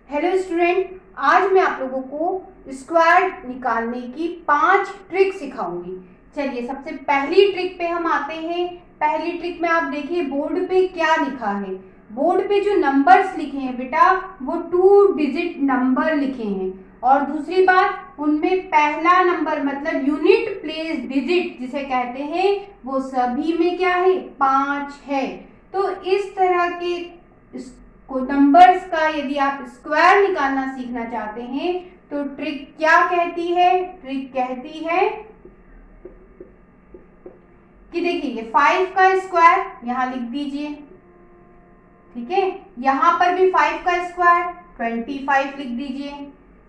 Hello student, आज मैं आप लोगों को स्क्वायर निकालने की 5 ट्रिक सिखाऊंगी। चलिए सबसे पहली ट्रिक पे हम आते हैं। पहली ट्रिक में आप देखिए बोर्ड पे क्या लिखा है। बोर्ड पे जो नंबर्स लिखे हैं बेटा वो 2 डिजिट नंबर लिखे हैं। और दूसरी बात, उनमें पहला नंबर मतलब यूनिट प्लेस डिजिट जिसे कहते हैं वो सभी में क्या है, 5 है। तो इस तरह के को नंबर्स का यदि आप स्क्वायर निकालना सीखना चाहते हैं तो ट्रिक क्या कहती है? ट्रिक कहती है कि देखिए ये 5 का स्क्वायर यहां लिख दीजिए, ठीक है। यहां पर भी 5 का स्क्वायर 25 लिख दीजिए।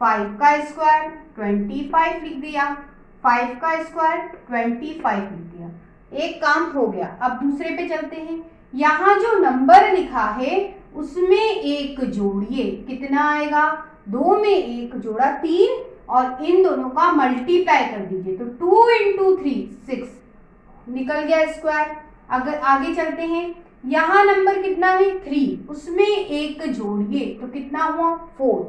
5 का स्क्वायर 25 लिख दिया। 5 का स्क्वायर 25 लिख दिया। एक काम हो गया। अब दूसरे पे चलते हैं। यहाँ जो नंबर लिखा है उसमें एक जोड़िए, कितना आएगा? 2 में एक जोड़ा 3 और इन दोनों का मल्टीप्लाई कर दीजिए तो 2 इंटू 3 6 निकल गया स्क्वायर। अगर आगे चलते हैं, यहाँ नंबर कितना है 3, उसमें एक जोड़िए तो कितना हुआ 4।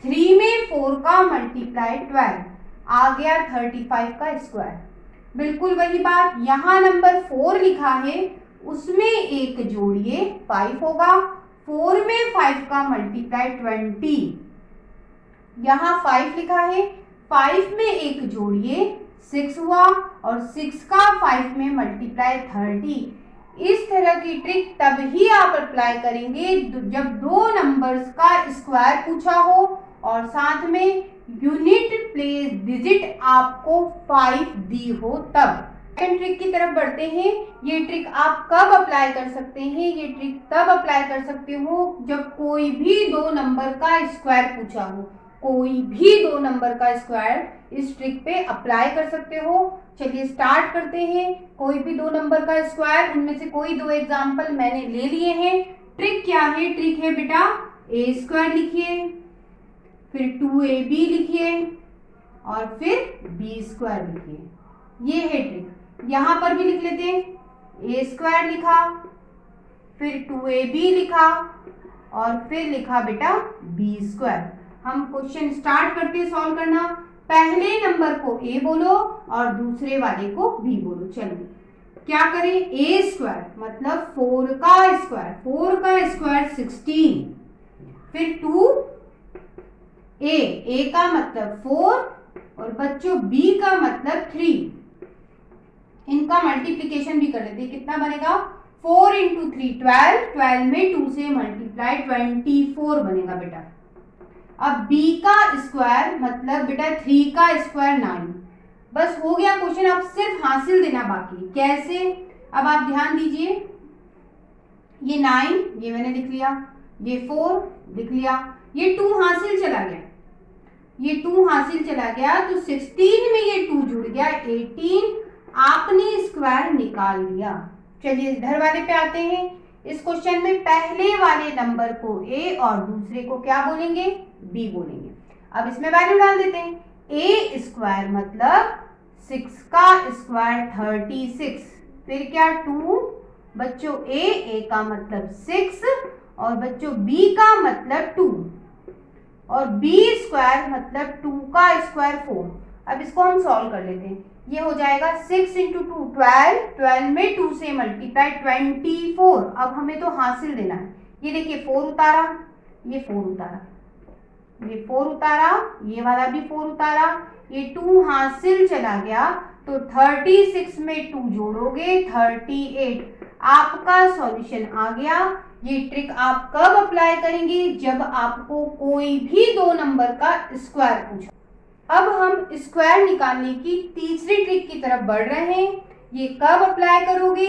3 में 4 का मल्टीप्लाई 12 आ गया 35 का स्क्वायर। बिल्कुल वही बात, यहाँ नंबर 4 लिखा है उसमें एक जोड़िए 5 होगा। 4 में 5 का मल्टीप्लाई 20, यहाँ 5 लिखा है 5 में एक जोड़िए 6 हुआ और 6 का 5 में मल्टीप्लाई 30। इस तरह की ट्रिक तभी आप अप्लाई करेंगे जब दो नंबर्स का स्क्वायर पूछा हो और साथ में यूनिट प्लेस डिजिट आपको 5 दी हो तब। सेकंड ट्रिक की तरफ बढ़ते हैं। ये ट्रिक आप कब अप्लाई कर सकते हैं? ये ट्रिक तब अप्लाई कर सकते हो जब कोई भी दो नंबर का स्क्वायर पूछा हो। कोई भी दो नंबर का स्क्वायर इस ट्रिक पे अप्लाई कर सकते हो। चलिए स्टार्ट करते हैं। कोई भी दो नंबर का स्क्वायर, उनमें से कोई दो एग्जांपल मैंने ले लिए हैं। ट्रिक क्या है? ट्रिक है बेटा ए स्क्वायर लिखिए, फिर 2ab लिखिए और फिर बी स्क्वायर लिखिए। ये है ट्रिक। यहां पर भी लिख लेते हैं। ए स्क्वायर लिखा, फिर 2ab लिखा और फिर लिखा बेटा बी स्क्वायर। हम क्वेश्चन स्टार्ट करते हैं सॉल्व करना। पहले नंबर को ए बोलो और दूसरे वाले को बी बोलो। चलिए क्या करें? ए स्क्वायर मतलब 4 का स्क्वायर, 4 का स्क्वायर 16, फिर 2 ए का मतलब 4 और बच्चों बी का मतलब 3। इनका मल्टीप्लीकेशन भी कर लेते हैं। कितना बनेगा? 4 इंटू 3 12, 12 में 2 से मल्टीप्लाई 24 बनेगा बेटा। अब b का स्क्वायर मतलब बेटा 3 का स्क्वायर 9। बस हो गया क्वेश्चन, अब सिर्फ हासिल देना बाकी। कैसे? अब आप ध्यान दीजिए, ये 9 ये मैंने लिख लिया, ये 4 लिख लिया, ये 2 हासिल चला गया, ये 2 हासिल चला गया तो 16 में ये 2 जुड़ गया 18। आपने स्क्वायर निकाल लिया। चलिए इधर वाले पे आते हैं। इस क्वेश्चन में पहले वाले नंबर को ए और दूसरे को क्या बोलेंगे? बी बोलेंगे। अब इसमें वैल्यू डाल देते हैं। ए स्क्वायर मतलब 6 का स्क्वायर 36, फिर क्या 2 बच्चों ए का मतलब 6 और बच्चों बी का मतलब 2 और बी स्क्वायर मतलब 2 का स्क्वायर 4। अब इसको हम सॉल्व कर लेते हैं। ये हो जाएगा 6 इंटू 2 12, 12 में 2 से मल्टीप्लाई 24। अब हमें तो हासिल देना है। ये देखिए 4 उतारा, ये 4 उतारा, ये 4 उतारा, ये वाला भी 4 उतारा, ये 2 हासिल चला गया तो 36 में 2 जोड़ोगे 38। आपका सॉल्यूशन आ गया। ये ट्रिक आप कब अप्लाई करेंगे? जब आपको कोई भी दो नंबर का स्क्वायर पूछा। अब हम स्क्वायर निकालने की तीसरी ट्रिक की तरफ बढ़ रहे हैं। ये कब अप्लाई करोगे?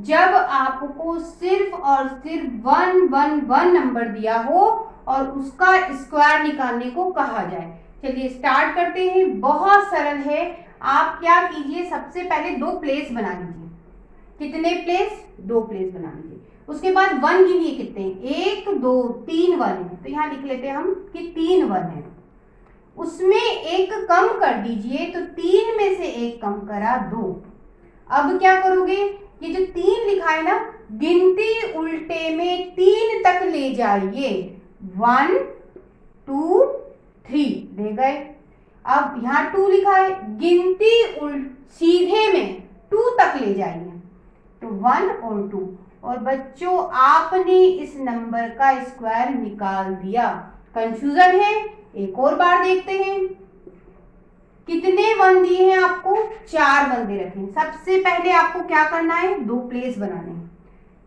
जब आपको सिर्फ और सिर्फ 111 नंबर दिया हो और उसका स्क्वायर निकालने को कहा जाए। चलिए स्टार्ट करते हैं। बहुत सरल है। आप क्या कीजिए, सबसे पहले 2 प्लेस बना लीजिए। कितने प्लेस? 2 प्लेस बना लीजिए। उसके बाद 1 गिनिए कितने? 1 2 3 1 है तो यहाँ लिख लेते हैं हम कि 3 1 है। उसमें एक कम कर दीजिए तो 3 में से एक कम करा 2। अब क्या करोगे? ये जो 3 लिखा है ना, गिनती उल्टे में 3 तक ले जाइए। 1 2 3 ले गए। अब यहाँ 2 लिखा है, गिनती सीधे में 2 तक ले जाइए, तो 1 और 2। और बच्चों आपने इस नंबर का स्क्वायर निकाल दिया। कंफ्यूजन है? एक और बार देखते हैं। कितने 1 दिए हैं आपको? 4 1 दे रखे हैं। सबसे पहले आपको क्या करना है? 2 प्लेस बनाने हैं।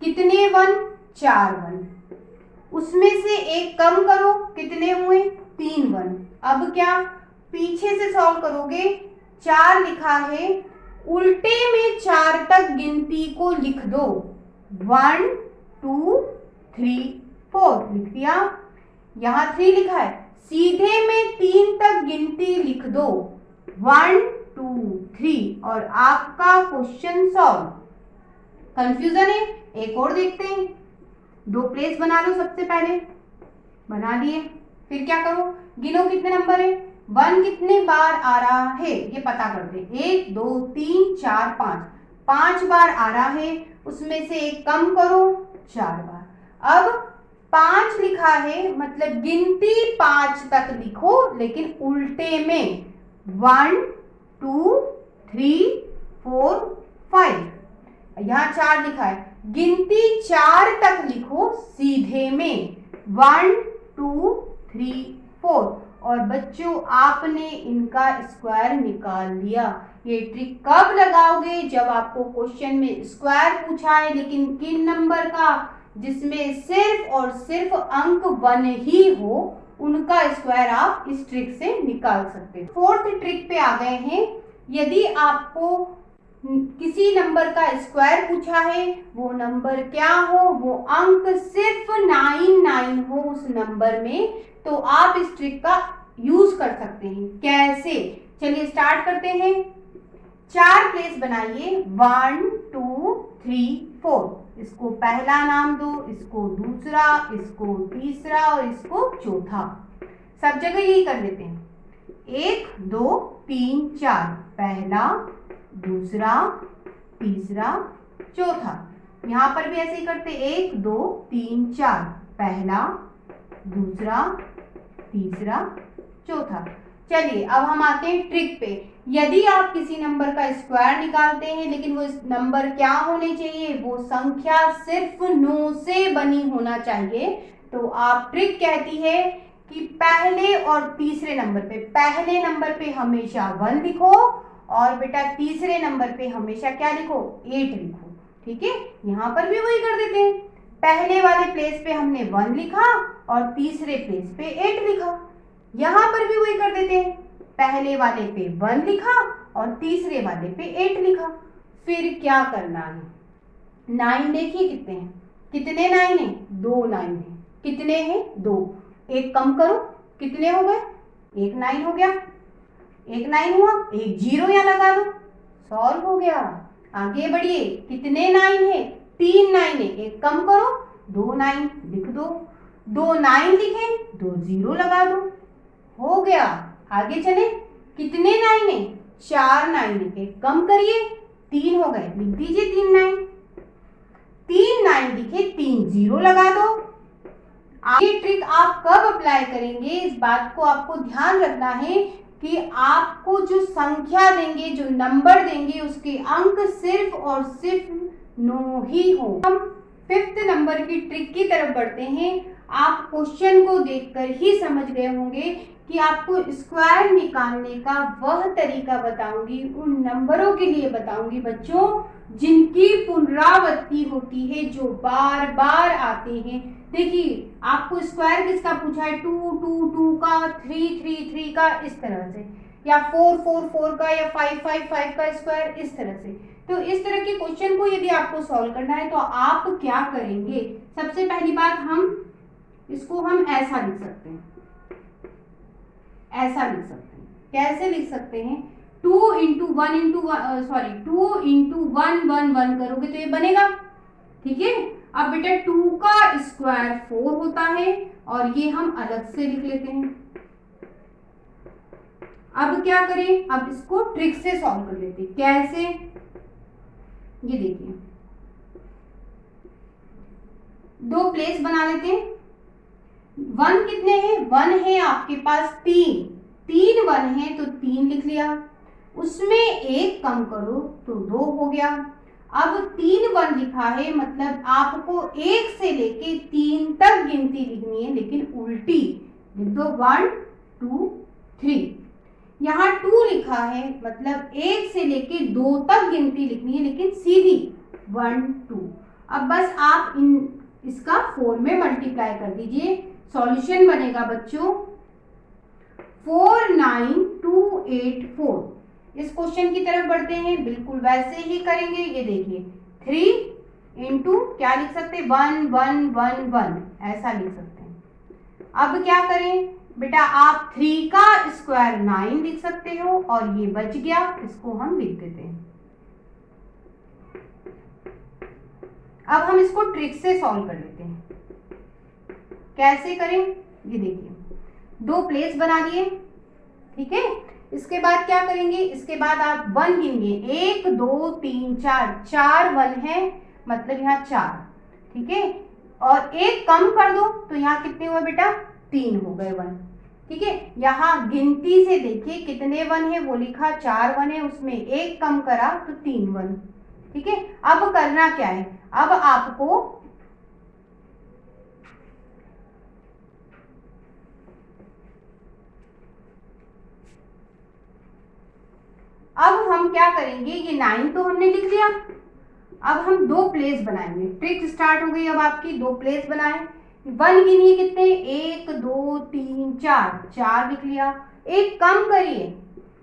कितने 1? 4 1। उसमें से एक कम करो, कितने हुए? 3 1। अब क्या पीछे से सॉल्व करोगे? 4 लिखा है, उल्टे में 4 तक गिनती को लिख दो। 1 2 3 4 लिख दिया। यहाँ 3 लिखा है, सीधे में 3 तक गिनती लिख दो। 1 2 3 और आपका क्वेश्चन सॉल्व। कंफ्यूजन है? एक और देखते हैं। 2 प्लेस बना लो, सबसे पहले बना लिए। फिर क्या करो? गिनो कितने नंबर है। 1 कितने बार आ रहा है ये पता करते हैं। 1 2 3 4 5, 5 बार आ रहा है, उसमें से एक कम करो, 4 बार। अब 5 लिखा है, मतलब गिनती 5 तक लिखो, लेकिन उल्टे में। 1 2 3 4 5। यहाँ 4 लिखा है, गिनती 4 तक लिखो सीधे में। 1 2 3 4। और बच्चों आपने इनका स्क्वायर निकाल लिया। ये ट्रिक कब लगाओगे? जब आपको क्वेश्चन में स्क्वायर पूछा है, लेकिन किन नंबर का? जिसमें सिर्फ और सिर्फ अंक 1 ही हो, उनका स्क्वायर आप इस ट्रिक से निकाल सकते हैं। 4th ट्रिक पे आ गए हैं। यदि आपको किसी नंबर का स्क्वायर पूछा है, वो नंबर क्या हो? वो अंक सिर्फ 9 9 हो उस नंबर में, तो आप इस ट्रिक का यूज कर सकते हैं। कैसे? चलिए स्टार्ट करते हैं। 4 प्लेस बनाइए। 1 2 3 4। इसको पहला नाम दो, इसको दूसरा, इसको तीसरा और इसको चौथा। सब जगह यही कर लेते हैं। 1 2 3 4, पहला, दूसरा, तीसरा, चौथा। यहाँ पर भी ऐसे ही करते, 1 2 3 4, पहला, दूसरा, तीसरा, चौथा। चलिए अब हम आते हैं ट्रिक पे। यदि आप किसी नंबर का स्क्वायर निकालते हैं, लेकिन वो नंबर क्या होने चाहिए? वो संख्या सिर्फ 9 से बनी होना चाहिए, तो आप ट्रिक कहती है कि पहले और तीसरे नंबर पे, पहले नंबर पे हमेशा 1 लिखो, और बेटा तीसरे नंबर पे हमेशा क्या लिखो? 8 लिखो। ठीक है, यहाँ पर भी वही कर देते हैं। पहले वाले प्लेस पे हमने 1 लिखा और तीसरे प्लेस पे 8 लिखा। यहाँ पर भी वही कर देते हैं, पहले वाले पे 1 लिखा और तीसरे वाले पे 8 लिखा। फिर क्या करना है? 9 देखिए कितने हैं? कितने 9 है? 2 9 है। कितने हैं? 2। एक कम करो, कितने हो गए? 1 9 हो गया। 1 9 हुआ, एक 0 यहाँ लगा दो, सॉल्व हो गया। आगे बढ़िए, कितने 9 है? 3 9 है। एक कम करो, 2 9 लिख दो। 2 9 लिखे, 2 0 लगा दो, हो गया। आगे चले, कितने 9 है? 4 9 है। एक कम करिए, 3 हो गए, लिख दीजिए 3 9। 3 9 लिखे, 3 0 लगा दो। ये ट्रिक आप कब अप्लाई करेंगे, इस बात को आपको ध्यान रखना है कि आपको जो संख्या देंगे, जो नंबर देंगे, उसके अंक सिर्फ और सिर्फ 9 ही हो। हम 5th नंबर की ट्रिक की तरफ बढ़ते हैं। आप क्वेश्चन को देखकर ही समझ गए होंगे कि आपको स्क्वायर निकालने का वह तरीका बताऊंगी, उन नंबरों के लिए बताऊंगी बच्चों जिनकी पुनरावृत्ति होती है, जो बार बार आते हैं। देखिए आपको स्क्वायर किसका पूछा है? 2 2 2 का, 3 3 3 का, इस तरह से, या 4 4 4 का, या 5 5 5 का स्क्वायर, इस तरह से। तो इस तरह के क्वेश्चन को यदि आपको सॉल्व करना है तो आप क्या करेंगे? सबसे पहली बात, इसको हम ऐसा लिख सकते हैं, ऐसा लिख सकते हैं। कैसे लिख सकते हैं? 2 इंटू 1 इंटू 2 इंटू 1 1 1 करोगे तो ये बनेगा। ठीक है, अब बेटा 2 का स्क्वायर 4 होता है, और ये हम अलग से लिख लेते हैं। अब क्या करें? अब इसको ट्रिक से सॉल्व कर लेते हैं। कैसे? ये देखिए, 2 प्लेस बना लेते हैं। वन कितने हैं? वन है आपके पास 3 वन है तो 3 लिख लिया, उसमें एक कम करो तो 2 हो गया। अब 3 वन लिखा है मतलब आपको 1 से लेके 3 तक गिनती लिखनी है, लेकिन उल्टी लिख दो 1 2 3। यहाँ 2 लिखा है मतलब 1 से लेके 2 तक गिनती लिखनी है, लेकिन सीधी 1 2। अब बस आप इसका 4 में मल्टीप्लाई कर दीजिए, सॉल्यूशन बनेगा बच्चों 49284। इस क्वेश्चन की तरफ बढ़ते हैं, बिल्कुल वैसे ही करेंगे। ये देखिए 3 इंटू क्या लिख सकते हैं 1 1 1 1 ऐसा लिख सकते हैं। अब क्या करें बेटा, आप 3 का स्क्वायर 9 लिख सकते हो और ये बच गया, इसको हम लिख देते हैं। अब हम इसको ट्रिक से सॉल्व कर लेते हैं। कैसे करें ये देखिए, 2 प्लेस बना लिए, ठीक है। इसके बाद क्या करेंगे, इसके बाद आप 1 गिनेंगे 1 2 3 4, 4 वन है मतलब यहाँ 4, ठीक है। और एक कम कर दो तो यहाँ कितने हुए बेटा 3 हो गए 1, ठीक है। यहाँ गिनती से देखिए कितने वन है, वो लिखा 4 वन है, उसमें एक कम करा तो 3 वन, ठीक है। अब करना क्या है, अब आपको अब हम क्या करेंगे, ये 9 तो हमने लिख लिया, अब हम 2 प्लेस बनाएंगे। ट्रिक स्टार्ट हो गई अब आपकी, 2 प्लेस बनाए। 1 गिनिए कितने 1 2 3 4, 4 लिख लिया, एक कम करिए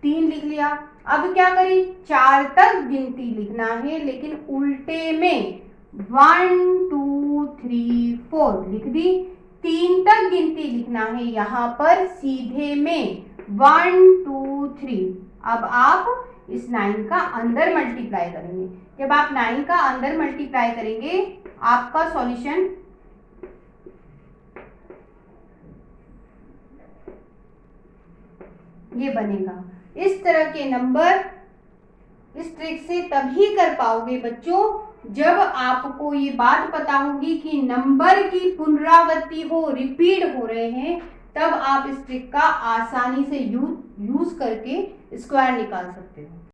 3 लिख लिया। अब क्या करें 4 तक गिनती लिखना है, लेकिन उल्टे में 1 2 3 4 लिख दी। 3 तक गिनती लिखना है यहाँ पर सीधे में 1 2 3। अब आप इस 9 का अंदर मल्टीप्लाई करेंगे। जब आप 9 का अंदर मल्टीप्लाई करेंगे आपका सॉल्यूशन ये बनेगा। इस तरह के नंबर इस ट्रिक से तभी कर पाओगे बच्चों जब आपको ये बात पता होगी कि नंबर की पुनरावृत्ति हो, रिपीट हो रहे हैं, तब आप इस ट्रिक का आसानी से यूज करके स्क्वायर निकाल सकते हो।